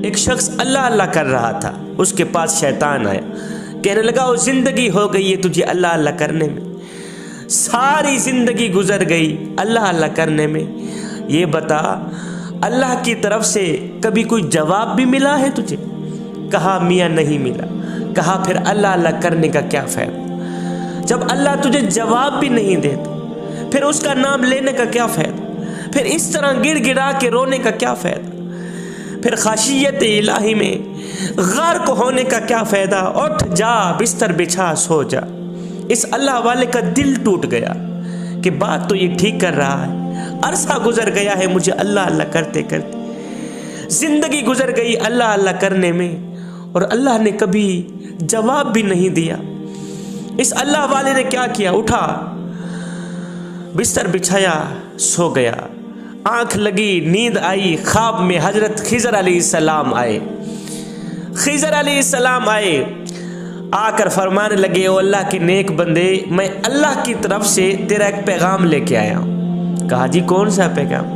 एक शख्स अल्लाह अल्लाह कर रहा था, उसके पास शैतान आया, कहने लगा वो जिंदगी हो गई है तुझे अल्लाह अल्लाह करने में, सारी जिंदगी गुजर गई अल्लाह अल्लाह करने में। ये बता अल्लाह की तरफ से कभी कोई जवाब भी मिला है तुझे? कहा मियाँ नहीं मिला। कहा फिर अल्लाह अल्लाह करने का क्या फ़ायदा? जब अल्लाह तुझे जवाब भी नहीं देता फिर उसका नाम लेने का क्या फ़ायदा? फिर इस तरह गिड़गिड़ा के रोने का क्या फ़ायदा? फिर खाशियत इलाही में गर्क होने का क्या फ़ायदा? उठ जा बिस्तर बिछा सो जा। इस अल्लाह वाले का दिल टूट गया कि बात तो ये ठीक कर रहा है, अरसा गुजर गया है मुझे अल्लाह अल्लाह करते करते, जिंदगी गुजर गई अल्लाह अल्लाह करने में और अल्लाह ने कभी जवाब भी नहीं दिया। इस अल्लाह वाले ने क्या किया? उठा, बिस्तर बिछाया, सो गया। आंख लगी, नींद आई, ख्वाब में हजरत खिजर अलैहिस्सलाम आए। खिजर अलैहिस्सलाम आए, आकर फरमाने लगे, ओ अल्लाह के नेक बंदे, मैं अल्लाह की तरफ से तेरा एक पैगाम लेके आया हूँ। कहा जी कौन सा पैगाम?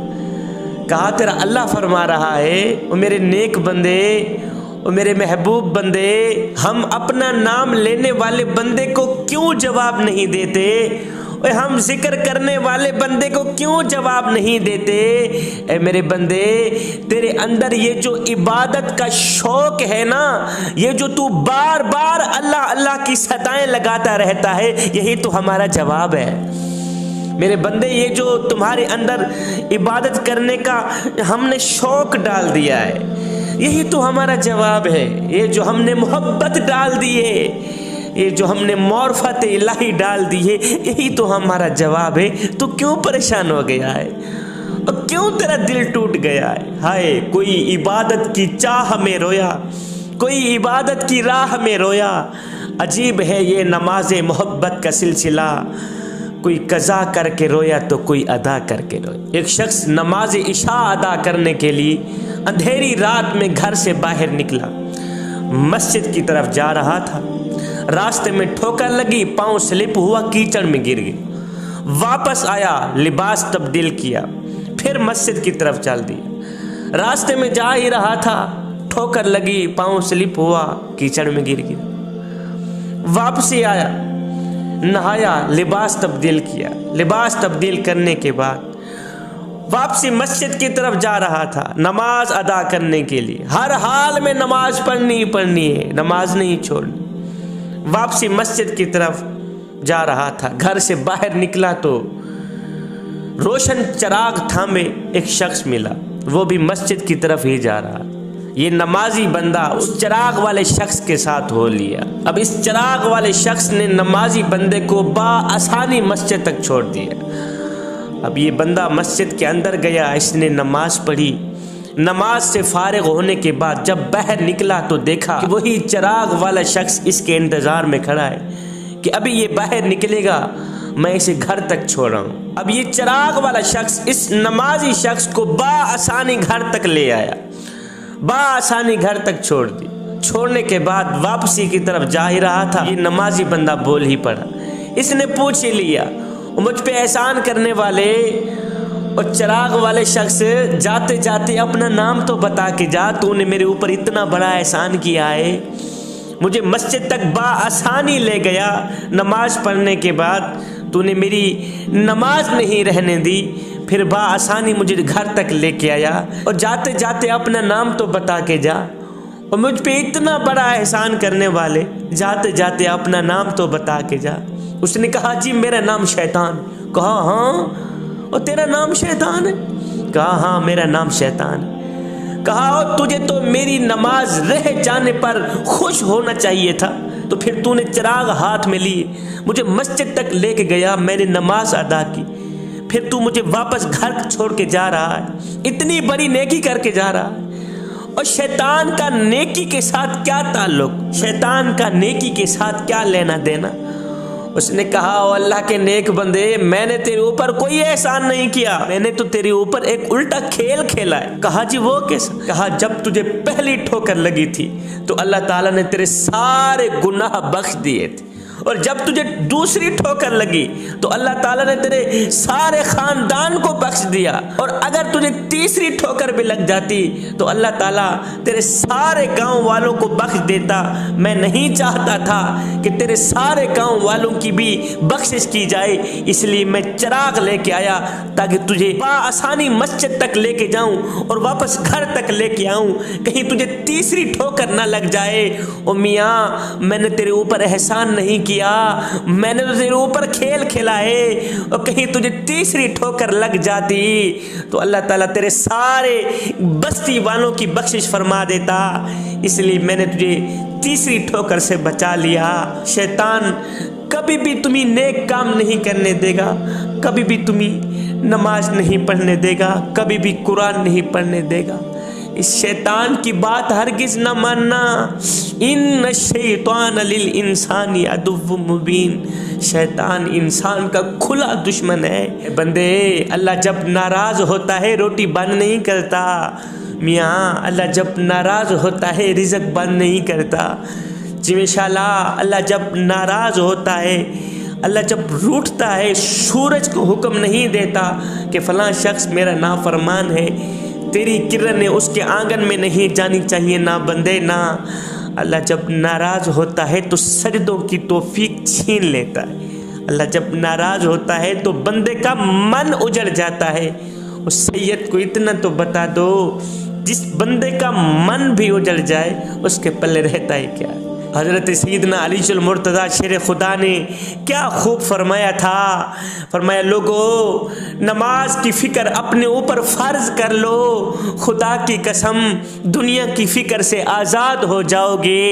कहा तेरा अल्लाह फरमा रहा है, ओ मेरे नेक बंदे, ओ मेरे महबूब बंदे, हम अपना नाम लेने वाले बंदे को क्यों जवाब नहीं देते? हम जिक्र करने वाले बंदे को क्यों जवाब नहीं देते? ए मेरे बंदे, तेरे अंदर ये जो इबादत का शौक है ना, ये जो तू बार बार अल्लाह अल्लाह की सदाएं लगाता रहता है, यही तो हमारा जवाब है। मेरे बंदे, ये जो तुम्हारे अंदर इबादत करने का हमने शौक डाल दिया है, यही तो हमारा जवाब है। ये जो हमने मोहब्बत डाल दी है, ये जो हमने मार्फत इलाही डाल दी है, यही तो हमारा जवाब है। तो क्यों परेशान हो गया है और क्यों तेरा दिल टूट गया है? हाय, कोई इबादत की चाह में रोया, कोई इबादत की राह में रोया। अजीब है ये नमाज मोहब्बत का सिलसिला, कोई कज़ा करके रोया तो कोई अदा करके रोया। एक शख्स नमाज इशा अदा करने के लिए अंधेरी रात में घर से बाहर निकला, मस्जिद की तरफ जा रहा था। रास्ते में ठोकर लगी, पांव स्लिप हुआ, कीचड़ में गिर गया। वापस आया, लिबास तब्दील किया, फिर मस्जिद की तरफ चल दिया। रास्ते में जा ही रहा था, ठोकर लगी, पांव स्लिप हुआ, कीचड़ में गिर गया। वापसी आया, नहाया, लिबास तब्दील किया। लिबास तब्दील करने के बाद वापसी मस्जिद की तरफ जा रहा था, नमाज अदा करने के लिए। हर हाल में नमाज पढ़नी है, नमाज नहीं छोड़नी। वापसी मस्जिद की तरफ जा रहा था, घर से बाहर निकला तो रोशन चिराग थामे एक शख्स मिला, वो भी मस्जिद की तरफ ही जा रहा। ये नमाजी बंदा उस चिराग वाले शख्स के साथ हो लिया। अब इस चिराग वाले शख्स ने नमाजी बंदे को बाआसानी मस्जिद तक छोड़ दिया। अब ये बंदा मस्जिद के अंदर गया, इसने नमाज पढ़ी। नमाज से फारिग होने के बाद जब बाहर निकला तो देखा कि वही चिराग वाला शख्स इसके इंतजार में खड़ा है कि अभी ये बाहर निकलेगा, मैं इसे घर तक छोड़ रहा हूँ। अब ये चिराग वाला शख्स इस नमाजी शख्स को बाआसानी घर तक ले आया, बाआसानी घर तक छोड़ दी। छोड़ने के बाद वापसी की तरफ जा ही रहा था, ये नमाजी बंदा बोल ही पड़ा। इसने पूछ ही लिया, मुझ पे एहसान करने वाले और चिराग वाले शख्स, जाते जाते अपना नाम तो बता के जा, तूने मेरे ऊपर इतना बड़ा एहसान किया है, मुझे मस्जिद तक बाआसानी ले गया, नमाज पढ़ने के बाद तूने मेरी नमाज नहीं रहने दी, फिर बाआसानी मुझे घर तक लेके आया, और जाते जाते अपना नाम तो बता के जा, और मुझ पे इतना बड़ा एहसान करने वाले, जाते जाते अपना नाम तो बता के जा। उसने कहा जी मेरा नाम शैतान। कहा हाँ, और तेरा नाम शैतान है? कहा हाँ मेरा नाम शैतान है। कहा और तुझे तो मेरी नमाज रह जाने पर खुश होना चाहिए था, तो फिर तूने चिराग हाथ में लिए मुझे मस्जिद तक लेके गया, मैंने नमाज अदा की, फिर तू मुझे वापस घर छोड़ के जा रहा है, इतनी बड़ी नेकी करके जा रहा है। और शैतान का नेकी के साथ क्या ताल्लुक? शैतान का नेकी के साथ क्या लेना देना? उसने कहा ओ अल्लाह के नेक बंदे, मैंने तेरे ऊपर कोई एहसान नहीं किया, मैंने तो तेरे ऊपर एक उल्टा खेल खेला है। कहा जी वो कैसा? कहा जब तुझे पहली ठोकर लगी थी तो अल्लाह ताला ने तेरे सारे गुनाह बख्श दिए थे, और जब तुझे दूसरी ठोकर लगी तो अल्लाह ताला ने तेरे सारे खानदान को बख्श दिया, और अगर अगर तुझे तीसरी ठोकर भी लग जाती तो अल्लाह ताला तेरे सारे गांव वालों को बख्श देता। मैं नहीं चाहता था कि तेरे सारे गांव वालों की भी बख्शिश की जाए, इसलिए मैं चिराग लेके आया ताकि तुझे आसानी मस्जिद तक लेके जाऊं और वापस घर तक लेके आऊं, कहीं तुझे तीसरी ठोकर ना लग जाए। ओ मियाँ, मैंने तेरे ऊपर एहसान नहीं किया, मैंने तो तेरे ऊपर खेल खिलाए, और कहीं तुझे तीसरी ठोकर लग जाती तो अल्लाह ताला तेरे सारे बस्ती वालों की बख्शिश फरमा देता, इसलिए मैंने तुझे तीसरी ठोकर से बचा लिया। शैतान कभी भी तुम्हें नेक काम नहीं करने देगा, कभी भी तुम्हें नमाज नहीं पढ़ने देगा, कभी भी कुरान नहीं पढ़ने देगा। इस शैतान की बात हरगिज न मानना। इन्न शैतान लिल इंसानी अदुव्वुम मुबीन, शैतान इंसान का खुला दुश्मन है। बंदे, अल्लाह जब नाराज होता है रोटी बंद नहीं करता। मियाँ, अल्लाह जब नाराज होता है रिज़्क बंद नहीं करता। जिमेशाल्लाह अल्लाह जब नाराज होता है, अल्लाह जब रूठता है, सूरज को हुक्म नहीं देता कि फलां शख्स मेरा नाफरमान है, तेरी किरणें उसके आंगन में नहीं जानी चाहिए। ना बंदे ना, अल्लाह जब नाराज होता है तो सजदों की तौफीक छीन लेता है। अल्लाह जब नाराज होता है तो बंदे का मन उजड़ जाता है। उस सैयद को इतना तो बता दो, जिस बंदे का मन भी उजड़ जाए उसके पल्ले रहता है क्या। हज़रत सैयदना अलीजुल मुर्तज़ा शेर खुदा ने क्या खूब फरमाया था। फरमाया, लोगो नमाज की फ़िक्र अपने ऊपर फ़र्ज कर लो, खुदा की कसम दुनिया की फ़िक्र से आज़ाद हो जाओगे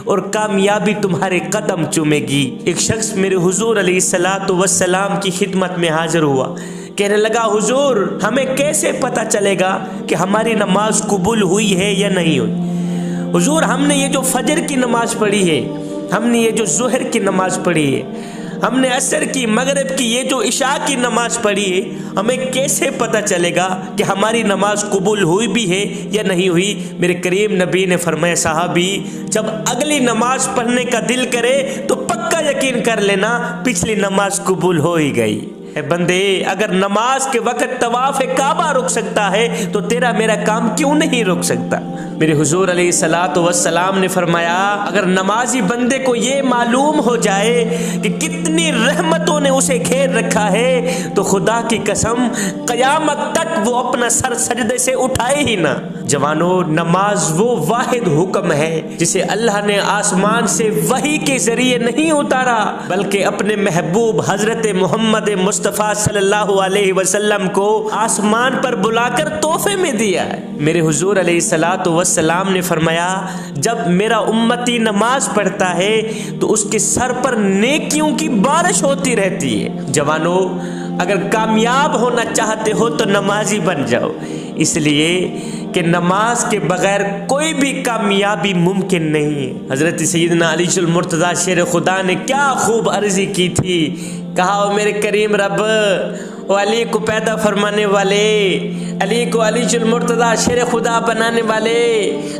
और कामयाबी तुम्हारे कदम चूमेगी। एक शख्स मेरे हुजूर अलैहिस्सलातु वस्सलाम की खिदमत में हाजिर हुआ, कहने लगा, हुजूर हमें कैसे पता चलेगा कि हमारी नमाज कबूल हुई है या नहीं हुई। हुजूर, हमने ये जो फजर की नमाज पढ़ी है, हमने ये जो ज़ुहर की नमाज पढ़ी है, हमने असर की, मगरिब की, ये जो इशा की नमाज पढ़ी है, हमें कैसे पता चलेगा कि हमारी नमाज कबूल हुई भी है या नहीं हुई। मेरे करीम नबी ने फरमाया, साहबी जब अगली नमाज पढ़ने का दिल करे तो पक्का यकीन कर लेना पिछली नमाज कबूल हो ही गई। बंदे, अगर नमाज के वक़्त तवाफ़ काबा रुक सकता है तो तेरा मेरा काम क्यों नहीं रुक सकता। मेरे हुजूर अलैहिस्सलातु वस्सलाम ने फरमाया, अगर नमाजी बंदे को ये मालूम हो जाए कि कितनी रहमतों ने उसे घेर रखा है तो खुदा की कसम क़यामत तक वो अपना सर सजदे से उठाए ही ना। जवानों, नमाज वो वाहिद हुक्म है जिसे अल्लाह ने आसमान से वही के जरिए नहीं उतारा, बल्कि अपने महबूब हजरत मोहम्मद मुस्तफ़ा सल्लल्लाहु अलैहि वसल्लम को आसमान पर बुलाकर तोहफे में दिया है। मेरे हुजूर अलैहिस्सलातु वस्सलाम ने फरमाया, जब मेरा उम्मती नमाज पढ़ता है तो उसके सर पर नेकियों की बारिश होती रहती है। जवानों, अगर कामयाब होना चाहते हो तो नमाजी बन जाओ, इसलिए कि नमाज के बगैर कोई भी कामयाबी मुमकिन नहीं है। हज़रत सैयदना अलीजुल मुर्तज़ा शेर खुदा ने क्या खूब अर्जी की थी। कहा, ओ मेरे करीम रब, ओ अली को पैदा फरमाने वाले, अली को अलीजुल मुर्तज़ा शेर खुदा बनाने वाले,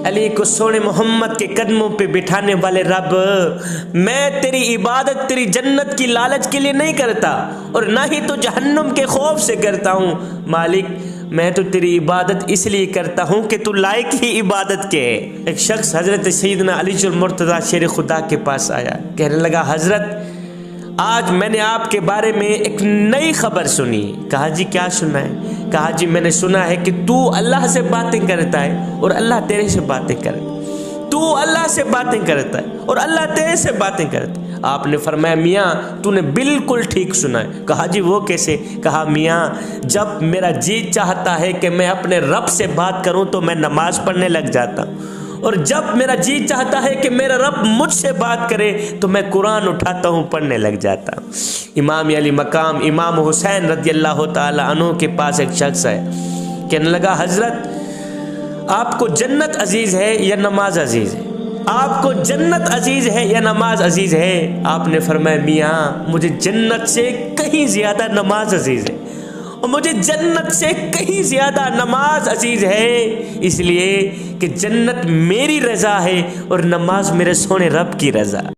अली को सोने मोहम्मद के कदमों पे बिठाने वाले रब, मैं तेरी इबादत तेरी जन्नत की लालच के लिए नहीं करता और ना ही तो जहन्नुम के खौफ से करता हूँ। मालिक, मैं तो तेरी इबादत इसलिए करता हूँ कि तू लायक ही इबादत के है। एक शख्स हज़रत सैयदना अलीजुल मुर्तज़ा शेर खुदा के पास आया, कहने लगा, हज़रत आज मैंने आपके बारे में एक नई खबर सुनी। कहा, जी क्या सुना है। कहा, जी मैंने सुना है कि तू अल्लाह से बातें करता है और अल्लाह तेरे से बातें करे। तू अल्लाह से बातें करता है और अल्लाह तेरे से बातें करता है। आपने फरमाया, मियाँ तूने बिल्कुल ठीक सुना है। कहा, जी वो कैसे। कहा, मियाँ जब मेरा जी चाहता है कि मैं अपने रब से बात करूँ तो मैं नमाज पढ़ने लग जाता हूँ, और जब मेरा जी चाहता है कि मेरा रब मुझसे बात करे तो मैं कुरान उठाता हूँ, पढ़ने लग जाता हूँ। इमाम अली मकाम इमाम हुसैन रज़ियल्लाहु ताला अन्हु के पास एक शख्स है, कहने लगा, हज़रत आपको जन्नत अजीज़ है या नमाज अजीज़ है। आपको जन्नत अजीज़ है या नमाज अजीज़ है। आपने फरमाया, मियाँ मुझे जन्नत से कहीं ज़्यादा नमाज अजीज़ है और मुझे जन्नत से कहीं ज़्यादा नमाज अजीज़ है, इसलिए कि जन्नत मेरी रज़ा है और नमाज मेरे सोने रब की रज़ा।